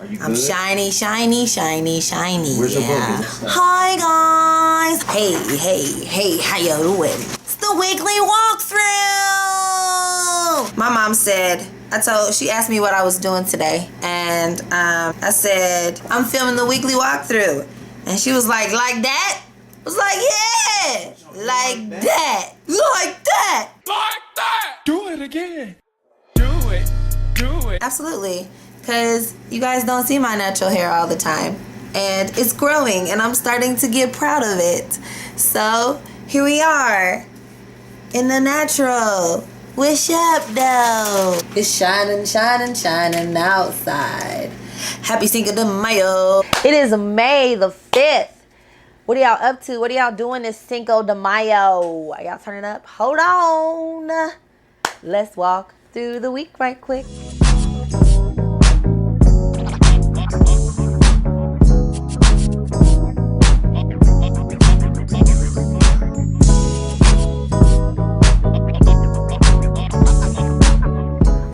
Are you good? I'm shiny, shiny, shiny, shiny. Where's your yeah. book? Hi guys. Hey, how you doing? It's the weekly walkthrough. My mom said, she asked me what I was doing today, and I said, I'm filming the weekly walkthrough. And she was like that? I was like, yeah, like that. Like that. Like that. Do it again. Do it. Absolutely, because you guys don't see my natural hair all the time, and it's growing, and I'm starting to get proud of it. So here we are in the natural. What's up, though? It's shining, shining, shining outside. Happy Cinco de Mayo. It is May the 5th. What are y'all up to? What are y'all doing this Cinco de Mayo? Are y'all turning up? Hold on. Let's walk through the week right quick.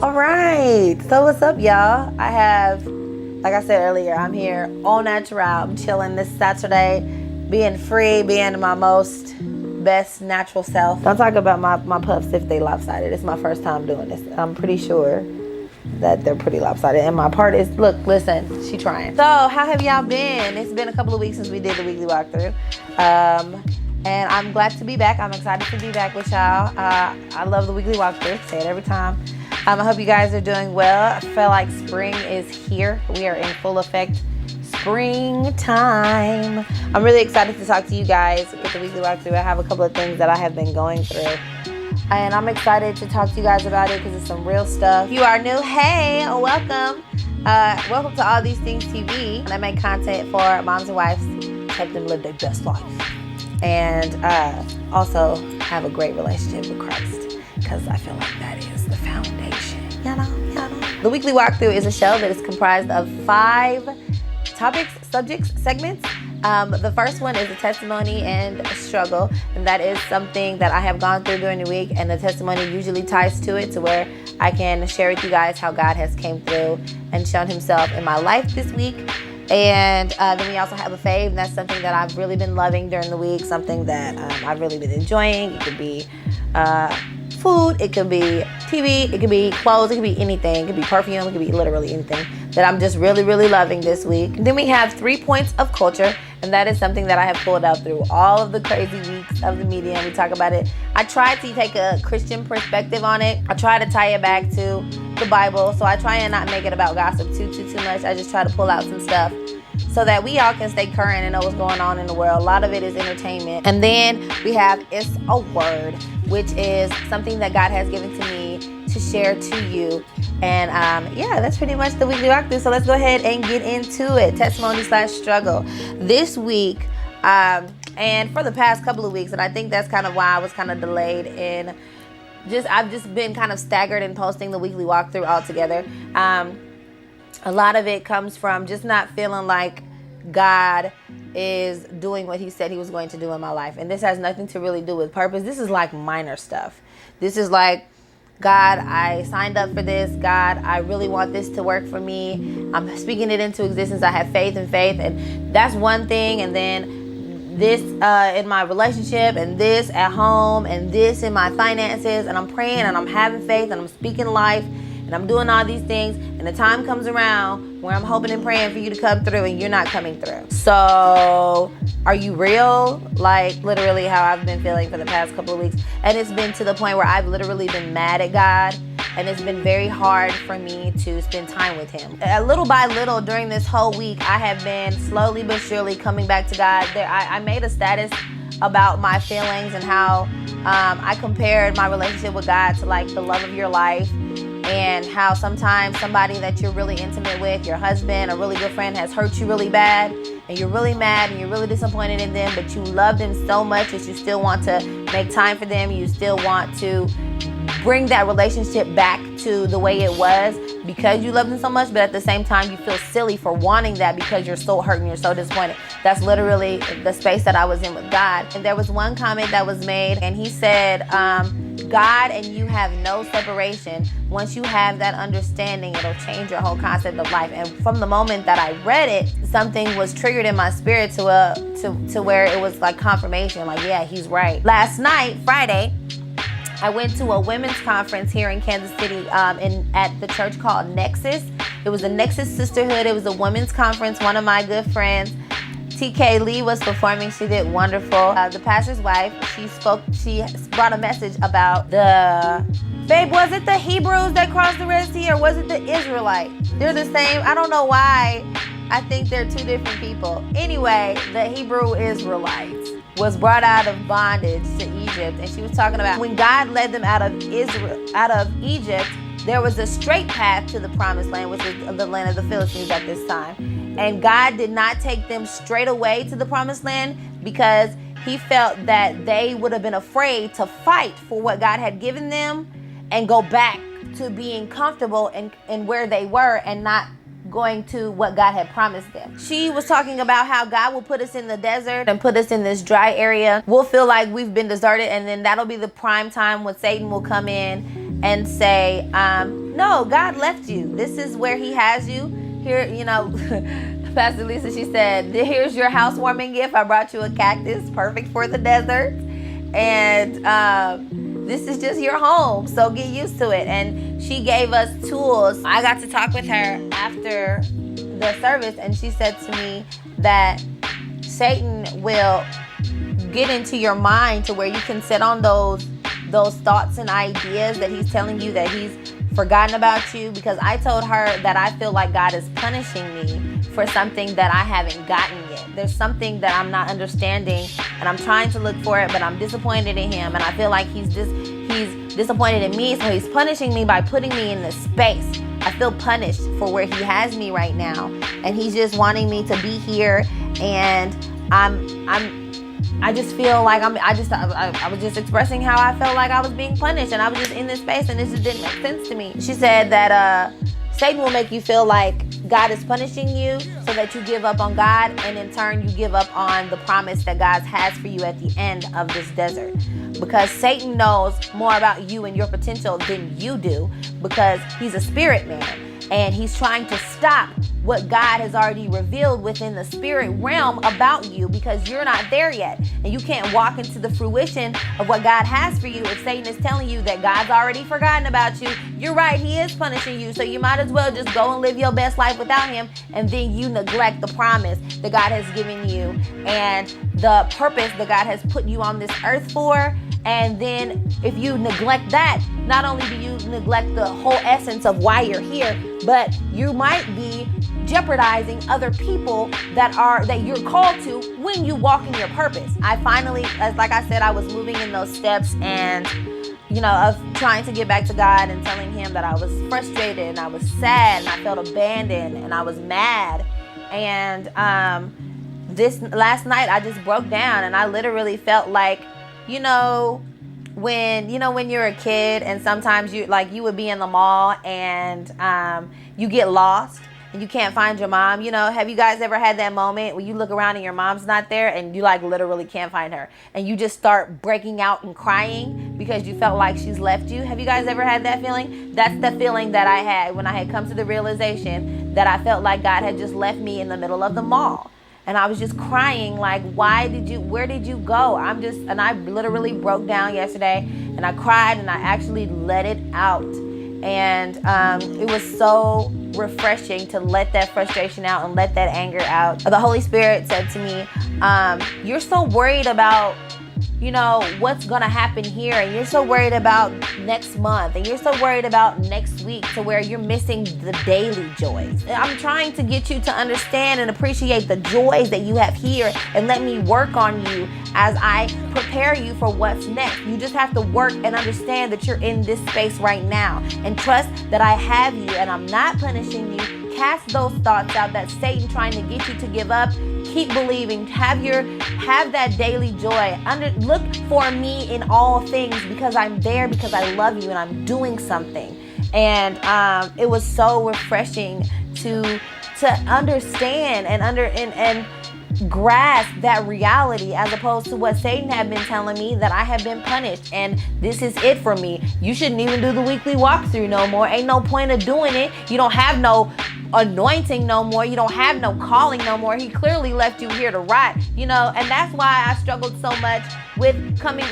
All right, so what's up, y'all? I have, like I said earlier, I'm here all natural. I'm chilling this Saturday, being free, being my most best natural self. Don't talk about my puffs if they lopsided. It's my first time doing this. I'm pretty sure that they're pretty lopsided. And my part is, look, listen, she trying. So how have y'all been? It's been a couple of weeks since we did the weekly walkthrough. And I'm glad to be back. I'm excited to be back with y'all. I love the weekly walkthrough. Say it every time. I hope you guys are doing well. I feel like spring is here. We are in full effect. Springtime. I'm really excited to talk to you guys with the weekly walkthrough. I have a couple of things that I have been going through, and I'm excited to talk to you guys about it because it's some real stuff. If you are new, hey, welcome. Welcome to All These Things TV. And I make content for moms and wives to help them live their best life, and also have a great relationship with Christ, because I feel like that is the foundation. You know. The weekly walkthrough is a show that is comprised of 5 topics, subjects, segments. The first one is a testimony and a struggle, and that is something that I have gone through during the week, and the testimony usually ties to it, to where I can share with you guys how God has came through and shown himself in my life this week. And then we also have a fave, and that's something that I've really been loving during the week, something that I've really been enjoying. It could be food, it could be TV, it could be clothes, it could be anything. It could be perfume, it could be literally anything that I'm just really, really loving this week. And then we have 3 points of culture, and that is something that I have pulled out through all of the crazy weeks of the media, and we talk about it. I try to take a Christian perspective on it. I try to tie it back to the Bible, so I try and not make it about gossip too much. I just try to pull out some stuff so that we all can stay current and know what's going on in the world. A lot of it is entertainment. And then we have It's a Word, which is something that God has given to me to share to you. And yeah, that's pretty much the weekly walkthrough. So let's go ahead and get into it. Testimony/struggle. This week, and for the past couple of weeks, and I think that's kind of why I was kind of delayed in I've just been kind of staggered in posting the weekly walkthrough altogether. A lot of it comes from just not feeling like God is doing what he said he was going to do in my life. And this has nothing to really do with purpose. This is like minor stuff. This is like, God, I signed up for this. God, I really want this to work for me. I'm speaking it into existence. I have faith, and that's one thing. And then this in my relationship, and this at home, and this in my finances. And I'm praying, and I'm having faith, and I'm speaking life, and I'm doing all these things, and the time comes around where I'm hoping and praying for you to come through, and you're not coming through. So are you real? Like literally how I've been feeling for the past couple of weeks. And it's been to the point where I've literally been mad at God, and it's been very hard for me to spend time with him. Little by little during this whole week, I have been slowly but surely coming back to God. I made a status about my feelings and how I compared my relationship with God to like the love of your life. And how sometimes somebody that you're really intimate with, your husband, a really good friend, has hurt you really bad, and you're really mad and you're really disappointed in them, but you love them so much that you still want to make time for them. You still want to bring that relationship back to the way it was because you love them so much, but at the same time you feel silly for wanting that because you're so hurt and you're so disappointed. That's literally the space that I was in with God. And there was one comment that was made, and he said, God and you have no separation, once you have that understanding, it'll change your whole concept of life. And from the moment that I read it, something was triggered in my spirit to where it was like confirmation, like, yeah, he's right. Last night, Friday, I went to a women's conference here in Kansas City at the church called Nexus. It was a Nexus Sisterhood. It was a women's conference. One of my good friends, TK Lee, was performing. She did wonderful. The pastor's wife, she brought a message about was it the Hebrews that crossed the Red Sea, or was it the Israelites? They're the same. I don't know why I think they're two different people. Anyway, the Hebrew Israelites was brought out of bondage to Egypt, and she was talking about when God led them out of Egypt, there was a straight path to the promised land, which was the land of the Philistines at this time. And God did not take them straight away to the promised land because he felt that they would have been afraid to fight for what God had given them and go back to being comfortable in where they were and not going to what God had promised them. She was talking about how God will put us in the desert and put us in this dry area. We'll feel like we've been deserted, and then that'll be the prime time when Satan will come in and say, no, God left you. This is where he has you. Here, Pastor Lisa, she said, here's your housewarming gift. I brought you a cactus, perfect for the desert. And this is just your home, so get used to it. And she gave us tools. I got to talk with her after the service, and she said to me that Satan will get into your mind to where you can sit on those thoughts and ideas that he's telling you that he's forgotten about you, because I told her that I feel like God is punishing me for something that I haven't gotten yet. There's something that I'm not understanding, and I'm trying to look for it, but I'm disappointed in him, and I feel like he's disappointed in me, so he's punishing me by putting me in this space. I feel punished for where he has me right now, and he's just wanting me to be here, and I just feel like I was just expressing how I felt like I was being punished, and I was just in this space, and this just didn't make sense to me. She said that Satan will make you feel like God is punishing you so that you give up on God, and in turn you give up on the promise that God has for you at the end of this desert. Because Satan knows more about you and your potential than you do, because he's a spirit man. And he's trying to stop what God has already revealed within the spirit realm about you, because you're not there yet. And you can't walk into the fruition of what God has for you if Satan is telling you that God's already forgotten about you. You're right, he is punishing you. So you might as well just go and live your best life without him. And then you neglect the promise that God has given you and the purpose that God has put you on this earth for. And then if you neglect that, not only do you neglect the whole essence of why you're here, but you might be jeopardizing other people that you're called to when you walk in your purpose. I finally, like I said, I was moving in those steps and, of trying to get back to God and telling him that I was frustrated and I was sad and I felt abandoned and I was mad. And this last night I just broke down, and I literally felt like, when you're a kid and sometimes you would be in the mall and you get lost and you can't find your mom. Have you guys ever had that moment where you look around and your mom's not there and you literally can't find her, and you just start breaking out and crying because you felt like she's left you? Have you guys ever had that feeling? That's the feeling that I had when I had come to the realization that I felt like God had just left me in the middle of the mall. And I was just crying, like, where did you go? And I literally broke down yesterday, and I cried, and I actually let it out. And it was so refreshing to let that frustration out and let that anger out. The Holy Spirit said to me, you're so worried about, what's going to happen here, and you're so worried about next month, and you're so worried about next week, to where you're missing the daily joys. I'm trying to get you to understand and appreciate the joys that you have here, and let me work on you as I prepare you for what's next. You just have to work and understand that you're in this space right now, and trust that I have you, and I'm not punishing you. Cast those thoughts out. That's Satan trying to get you to give up. Keep believing. Have that daily joy. Look for me in all things, because I'm there, because I love you and I'm doing something. And it was so refreshing to understand and grasp that reality, as opposed to what Satan had been telling me, that I have been punished and this is it for me. You shouldn't even do the weekly walkthrough no more. Ain't no point of doing it. You don't have no anointing no more. You don't have no calling no more. He clearly left you here to rot, and that's why I struggled so much with coming,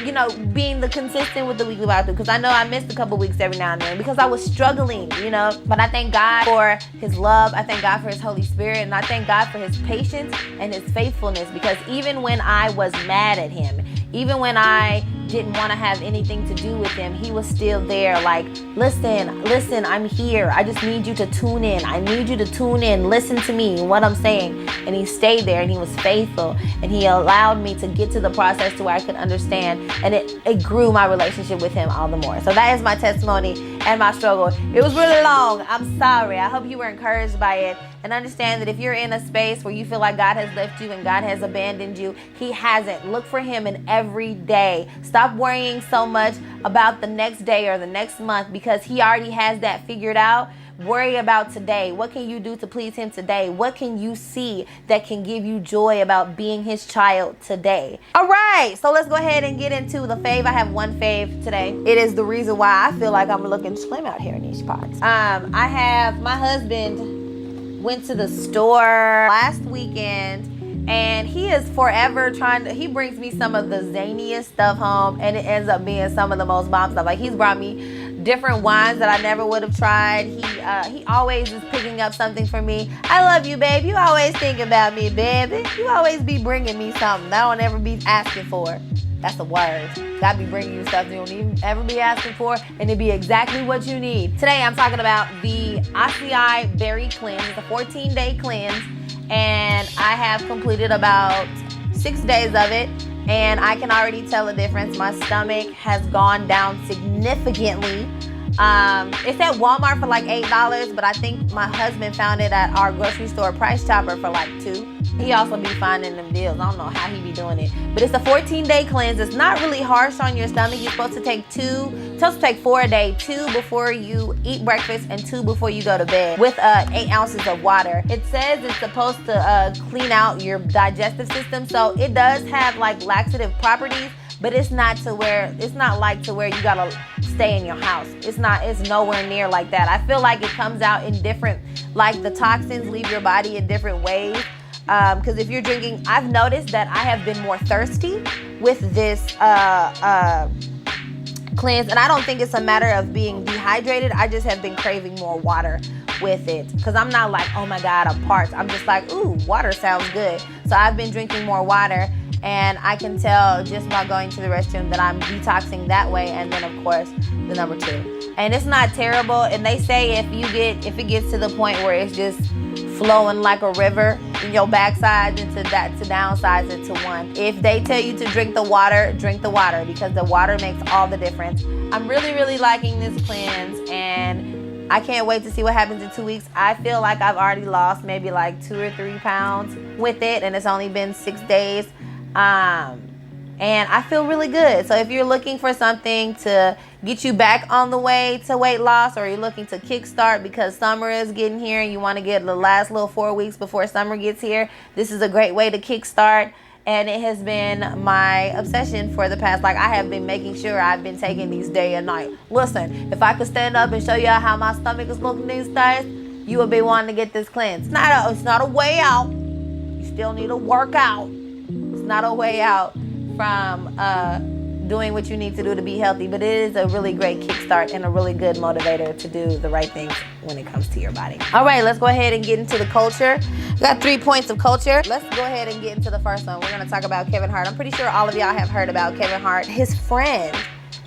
being the consistent with the weekly walkthrough, because I know I missed a couple weeks every now and then because I was struggling, but I thank God for his love. I thank God for his Holy Spirit, and I thank God for his patience and his faithfulness, because even when I was mad at him, even when I didn't want to have anything to do with him, he was still there, like, listen, I'm here. I just need you to tune in. I need you to tune in. Listen to me, what I'm saying. And he stayed there, and he was faithful, and he allowed me to get to the process to where I could understand, and it grew my relationship with him all the more. So that is my testimony and my struggle. It was really long. I'm sorry. I hope you were encouraged by it, and understand that if you're in a space where you feel like God has left you and God has abandoned you, he hasn't. Look for him in every day. Stop worrying so much about the next day or the next month, because he already has that figured out. Worry about today. What can you do to please him today? What can you see that can give you joy about being his child today? All right, so let's go ahead and get into the fave. I have one fave today. It is the reason why I feel like I'm looking slim out here in these parts. I have my husband went to the store last weekend, and he is forever he brings me some of the zaniest stuff home, and it ends up being some of the most bomb stuff. Like, he's brought me different wines that I never would have tried. He always is picking up something for me. I love you, babe. You always think about me, baby. You always be bringing me something that I don't ever be asking for. That's a word. God be bringing you stuff you don't even ever be asking for, and it be exactly what you need. Today I'm talking about the Acai Berry Cleanse. It's a 14-day cleanse, and I have completed about 6 days of it, and I can already tell a difference. My stomach has gone down significantly. It's at Walmart for like $8, but I think my husband found it at our grocery store Price Chopper for like $2. He also be finding them deals. I don't know how he be doing it, but it's a 14-day cleanse. It's not really harsh on your stomach. You're supposed to take 4 a day, 2 before you eat breakfast and 2 before you go to bed, with 8 ounces of water. It says it's supposed to clean out your digestive system, so it does have like laxative properties, but it's not like to where you gotta stay in your house. It's nowhere near like that. I feel like it comes out in different, like the toxins leave your body in different ways. Because if you're drinking, I've noticed that I have been more thirsty with this cleanse, and I don't think it's a matter of being dehydrated. I just have been craving more water with it, because I'm not like, oh my God, I'm parched. I'm just like, ooh, water sounds good. So I've been drinking more water, and I can tell just by going to the restroom that I'm detoxing that way. And then of course the number 2, and it's not terrible. And they say if it gets to the point where it's just flowing like a river in your backside, into that, to downsize it to 1. If they tell you to drink the water, because the water makes all the difference. I'm really, really liking this cleanse, and I can't wait to see what happens in 2 weeks. I feel like I've already lost maybe like 2 or 3 pounds with it, and it's only been 6 days. And I feel really good. So if you're looking for something to get you back on the way to weight loss, or you're looking to kickstart because summer is getting here and you want to get the last little 4 weeks before summer gets here, this is a great way to kickstart. And it has been my obsession for the past, like, I have been making sure I've been taking these day and night. Listen, if I could stand up and show you how my stomach is looking these days, you would be wanting to get this cleanse. It's not a way out. You still need to work out. It's not a way out from doing what you need to do to be healthy, but it is a really great kickstart and a really good motivator to do the right things when it comes to your body. All right, let's go ahead and get into the culture. We got 3 points of culture. Let's go ahead and get into the first one. We're going to talk about Kevin Hart. I'm pretty sure all of y'all have heard about Kevin Hart. His friend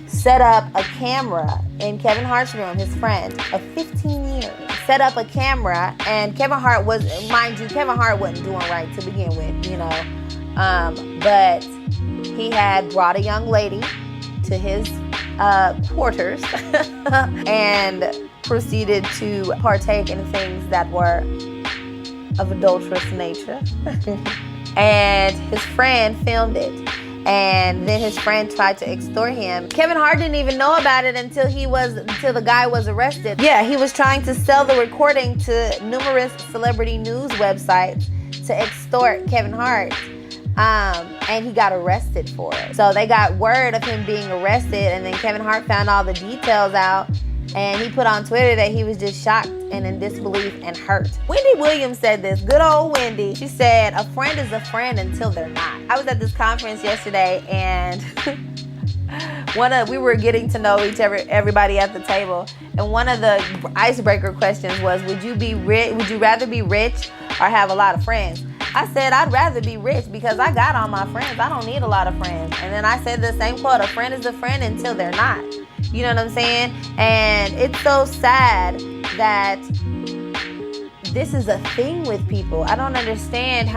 set up a camera in Kevin Hart's room. His friend of 15 years set up a camera, and Kevin Hart Kevin Hart wasn't doing right to begin with, but he had brought a young lady to his quarters and proceeded to partake in things that were of adulterous nature. And his friend filmed it. And then his friend tried to extort him. Kevin Hart didn't even know about it until the guy was arrested. Yeah, he was trying to sell the recording to numerous celebrity news websites, to extort Kevin Hart. And he got arrested for it. So they got word of him being arrested, and then Kevin Hart found all the details out, and he put on Twitter that he was just shocked and in disbelief and hurt. Wendy Williams said this, good old Wendy. She said, a friend is a friend until they're not. I was at this conference yesterday, and we were getting to know everybody at the table, and one of the icebreaker questions was, would you rather be rich or have a lot of friends? I said, I'd rather be rich because I got all my friends. I don't need a lot of friends. And then I said the same quote, a friend is a friend until they're not. You know what I'm saying? And it's so sad that this is a thing with people. I don't understand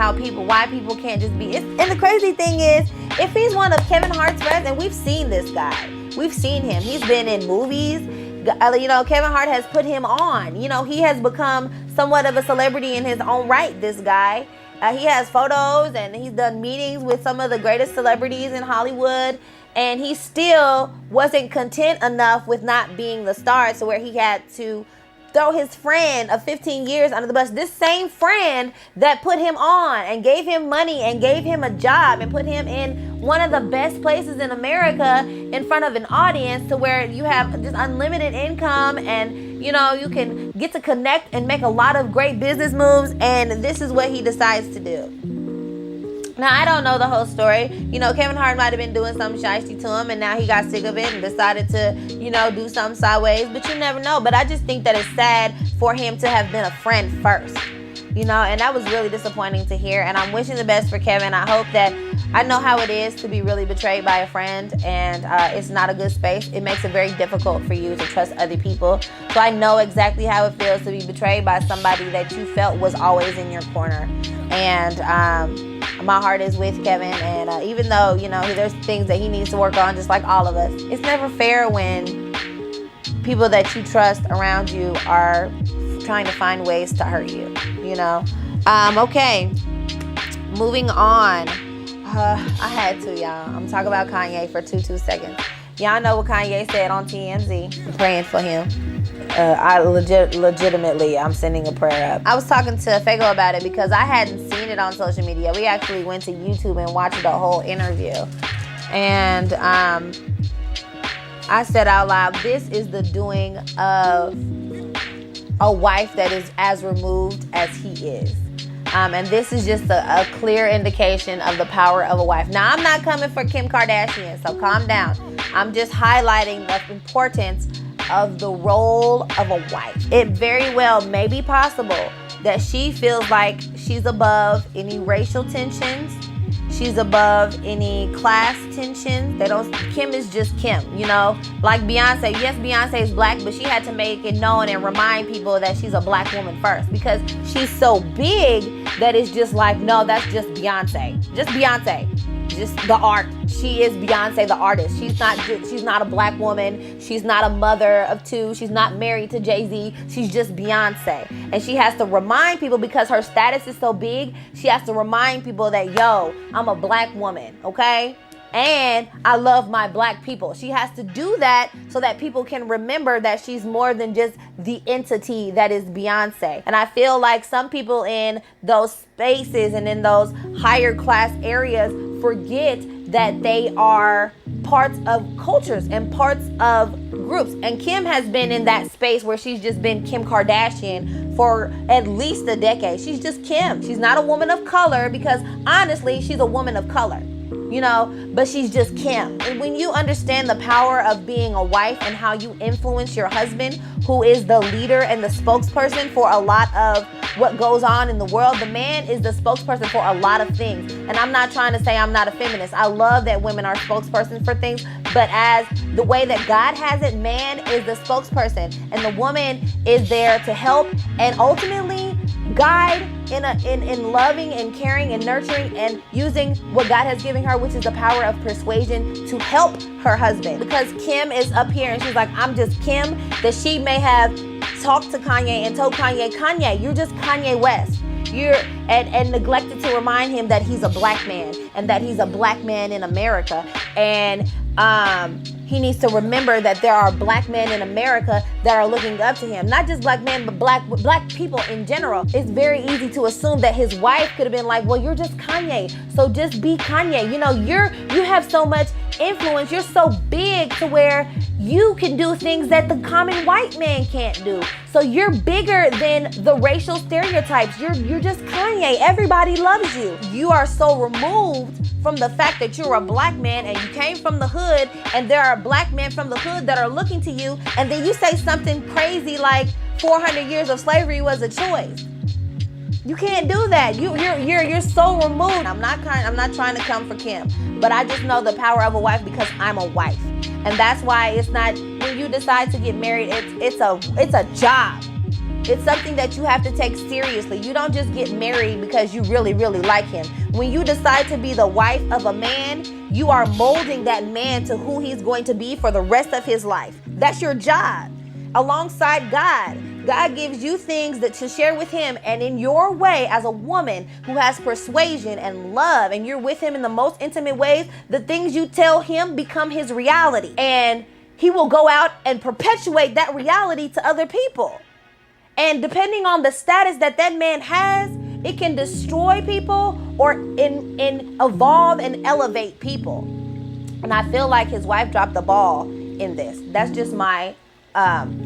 why people can't just be. And the crazy thing is, if he's one of Kevin Hart's friends, and we've seen this guy. We've seen him. He's been in movies. You know, Kevin Hart has put him on. You know, he has become somewhat of a celebrity in his own right, this guy. He has photos, and he's done meetings with some of the greatest celebrities in Hollywood, and he still wasn't content enough with not being the star, so where he had to throw his friend of 15 years under the bus. This same friend that put him on and gave him money and gave him a job and put him in one of the best places in America in front of an audience, to where you have just unlimited income, and you know, you can get to connect and make a lot of great business moves, and this is what he decides to do. Now, I don't know the whole story. You know, Kevin Hart might have been doing something shiesty to him, and now he got sick of it and decided to, you know, do something sideways. But you never know. But I just think that it's sad for him to have been a friend first. You know, and that was really disappointing to hear. And I'm wishing the best for Kevin. I hope that, I know how it is to be really betrayed by a friend, and it's not a good space. It makes it very difficult for you to trust other people. So I know exactly how it feels to be betrayed by somebody that you felt was always in your corner. And my heart is with Kevin, and even though, you know, there's things that he needs to work on, just like all of us, it's never fair when people that you trust around you are trying to find ways to hurt you, you know. Okay, moving on. I had to, y'all. I'm talking about Kanye for two seconds. Y'all know what Kanye said on TMZ. I'm praying for him. I legitimately, I'm sending a prayer up. I was talking to Fago about it because I hadn't seen it on social media. We actually went to YouTube and watched the whole interview. And I said out loud, this is the doing of a wife that is as removed as he is. And this is just a clear indication of the power of a wife. Now, I'm not coming for Kim Kardashian, so calm down. I'm just highlighting the importance of the role of a wife. It very well may be possible that she feels like she's above any racial tensions. She's above any class tension. Kim is just Kim, you know? Like Beyonce. Yes, Beyonce is black, but she had to make it known and remind people that she's a black woman first, because she's so big that it's just like, no, that's just Beyonce. Just Beyonce. Just the art. She is Beyonce, the artist. She's not a black woman. She's not a mother of two. She's not married to Jay-Z. She's just Beyonce. And she has to remind people, because her status is so big, she has to remind people that, yo, I'm a black woman, okay? And I love my black people. She has to do that so that people can remember that she's more than just the entity that is Beyonce. And I feel like some people in those spaces and in those higher class areas forget that they are parts of cultures and parts of groups. And Kim has been in that space where she's just been Kim Kardashian for at least a decade. She's just Kim. She's not a woman of color, because honestly, she's a woman of color. You know, but she's just Kim. And when you understand the power of being a wife and how you influence your husband, who is the leader and the spokesperson for a lot of what goes on in the world, the man is the spokesperson for a lot of things. And I'm not trying to say I'm not a feminist. I love that women are spokespersons for things, but as the way that God has it, man is the spokesperson, and the woman is there to help and ultimately guide in loving and caring and nurturing and using what God has given her, which is the power of persuasion, to help her husband. Because Kim is up here and she's like, I'm just Kim, that she may have talked to Kanye and told Kanye, you're just Kanye West. And neglected to remind him that he's a black man and that he's a black man in America. And he needs to remember that there are black men in America that are looking up to him. Not just black men, but black people in general. It's very easy to assume that his wife could have been like, well, you're just Kanye, so just be Kanye. You know, you have so much influence. You're so big to where you can do things that the common white man can't do. So you're bigger than the racial stereotypes. You're just Kanye. Everybody loves you. You are so removed from the fact that you're a black man and you came from the hood and there are black men from the hood that are looking to you, and then you say something crazy like 400 years of slavery was a choice. You can't do that. You're so removed. I'm not trying to come for Kim, but I just know the power of a wife because I'm a wife. And that's why it's not, when you decide to get married, it's a job. It's something that you have to take seriously. You don't just get married because you really, really like him. When you decide to be the wife of a man, you are molding that man to who he's going to be for the rest of his life. That's your job. Alongside God. God gives you things that to share with him, and in your way as a woman who has persuasion and love, and you're with him in the most intimate ways, the things you tell him become his reality. And he will go out and perpetuate that reality to other people. And depending on the status that man has, it can destroy people or evolve and elevate people. And I feel like his wife dropped the ball in this. That's just my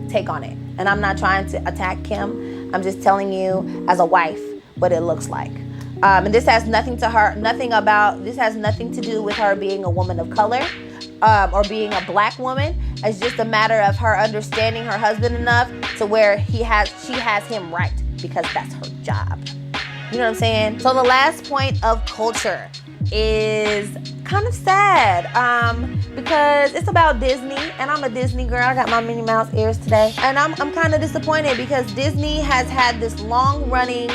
take on it. And I'm not trying to attack Kim. I'm just telling you as a wife what it looks like. And this has nothing to do with her being a woman of color or being a black woman. It's just a matter of her understanding her husband enough to where she has him right, because that's her job. You know what I'm saying? So the last point of culture is kind of sad because it's about Disney, and I'm a Disney girl. I got my Minnie Mouse ears today, and I'm kind of disappointed because Disney has had this long-running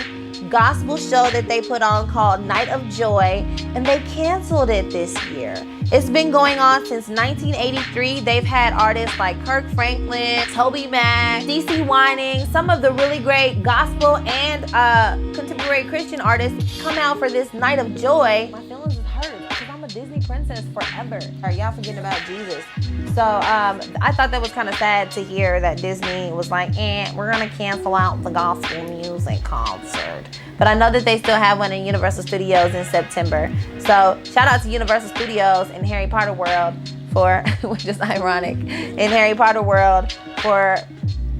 gospel show that they put on called Night of Joy, and they canceled it this year. It's been going on since 1983. They've had artists like Kirk Franklin, Toby Mac, CeCe Winans, some of the really great gospel and contemporary Christian artists come out for this Night of Joy. My feelings is hurt because I'm a Disney princess forever. Y'all forgetting about Jesus. So I thought that was kind of sad to hear that Disney was like, we're going to cancel out the gospel music concert. But I know that they still have one in Universal Studios in September. So shout out to Universal Studios in Harry Potter World for, which is ironic, in Harry Potter World for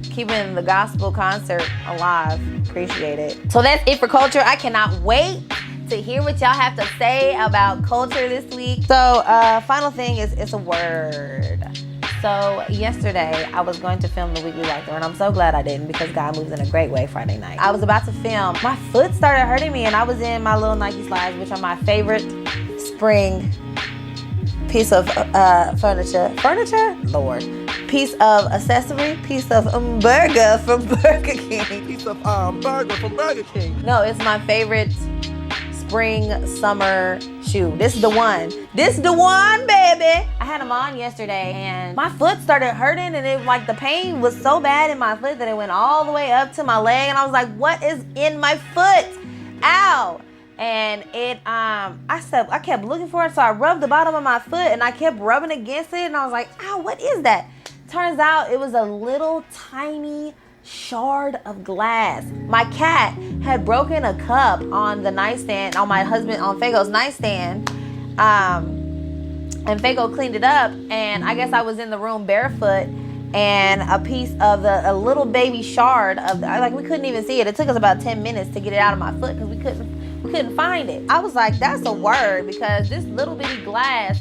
keeping the gospel concert alive. Appreciate it. So that's it for culture. I cannot wait to hear what y'all have to say about culture this week. So final thing is, it's a word. So yesterday I was going to film the weekly walkthrough, and I'm so glad I didn't because God moves in a great way Friday night. I was about to film. My foot started hurting me, and I was in my little Nike slides, which are my favorite spring piece of furniture? Lord. Piece of accessory, piece of burger from Burger King. Piece of burger from Burger King. No, it's my favorite spring, summer shoe. This is the one. This is the one, baby. I had them on yesterday, and my foot started hurting, and it like the pain was so bad in my foot that it went all the way up to my leg, and I was like, what is in my foot? Ow. And it I kept looking for it, so I rubbed the bottom of my foot, and I kept rubbing against it, and I was like, ow, what is that? Turns out it was a little tiny shard of glass. My cat had broken a cup on the nightstand, on Fago's nightstand, and Fago cleaned it up, and I guess I was in the room barefoot, and a piece of a little baby shard of we couldn't even see it. It took us about 10 minutes to get it out of my foot because we couldn't find it. I was like, that's a word, because this little bitty glass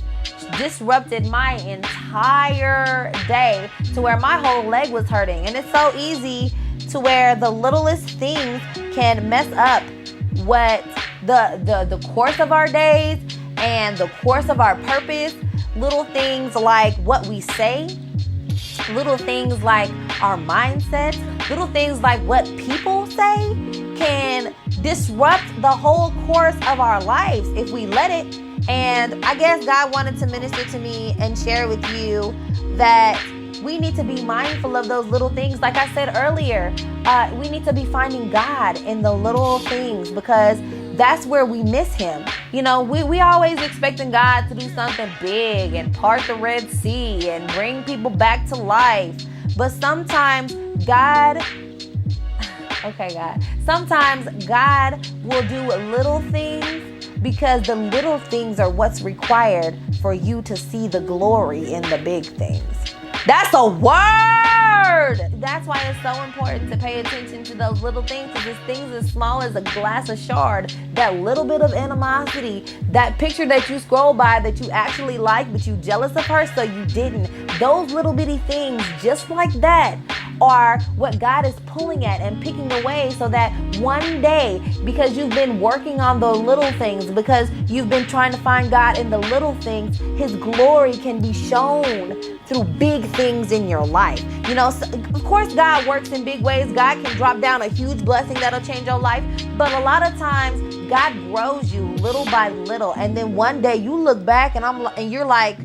disrupted my entire day to where my whole leg was hurting. And it's so easy to where the littlest things can mess up what the course of our days and the course of our purpose. Little things like what we say, little things like our mindset, little things like what people say can disrupt the whole course of our lives if we let it. And I guess God wanted to minister to me and share with you that we need to be mindful of those little things. Like I said earlier, we need to be finding God in the little things, because that's where we miss him. You know, we always expecting God to do something big and part the Red Sea and bring people back to life. But sometimes sometimes God will do little things because the little things are what's required for you to see the glory in the big things. That's a word! That's why it's so important to pay attention to those little things, because it's things as small as a glass of shard, that little bit of animosity, that picture that you scroll by that you actually like, but you jealous of her so you didn't. Those little bitty things, just like that, are what God is pulling at and picking away, so that one day, because you've been working on the little things, because you've been trying to find God in the little things, his glory can be shown through big things in your life. You know, so of course God works in big ways. God can drop down a huge blessing that'll change your life. But a lot of times God grows you little by little. And then one day you look back and you're like,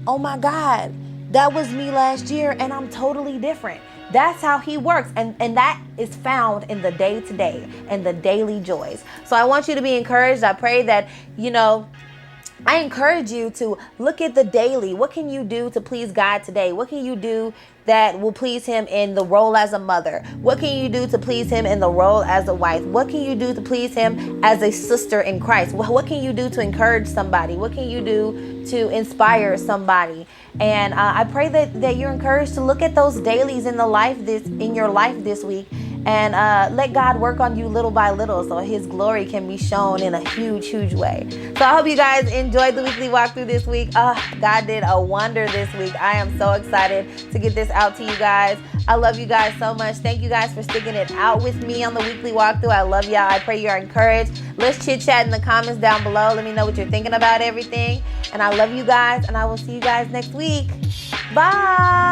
oh my God, that was me last year and I'm totally different. That's how he works. And that is found in the day-to-day and the daily joys. So I want you to be encouraged. I pray that, I encourage you to look at the daily. What can you do to please God today? What can you do that will please him in the role as a mother? What can you do to please him in the role as a wife? What can you do to please him as a sister in Christ? What can you do to encourage somebody? What can you do to inspire somebody? And I pray that you're encouraged to look at those dailies in your life this week, and let God work on you little by little so his glory can be shown in a huge, huge way. So I hope you guys enjoyed the weekly walkthrough this week. God did a wonder this week. I am so excited to get this out to you guys. I love you guys so much. Thank you guys for sticking it out with me on the weekly walkthrough. I love y'all. I pray you're encouraged. Let's chit chat in the comments down below. Let me know what you're thinking about everything. And I love you guys, and I will see you guys next week. Bye.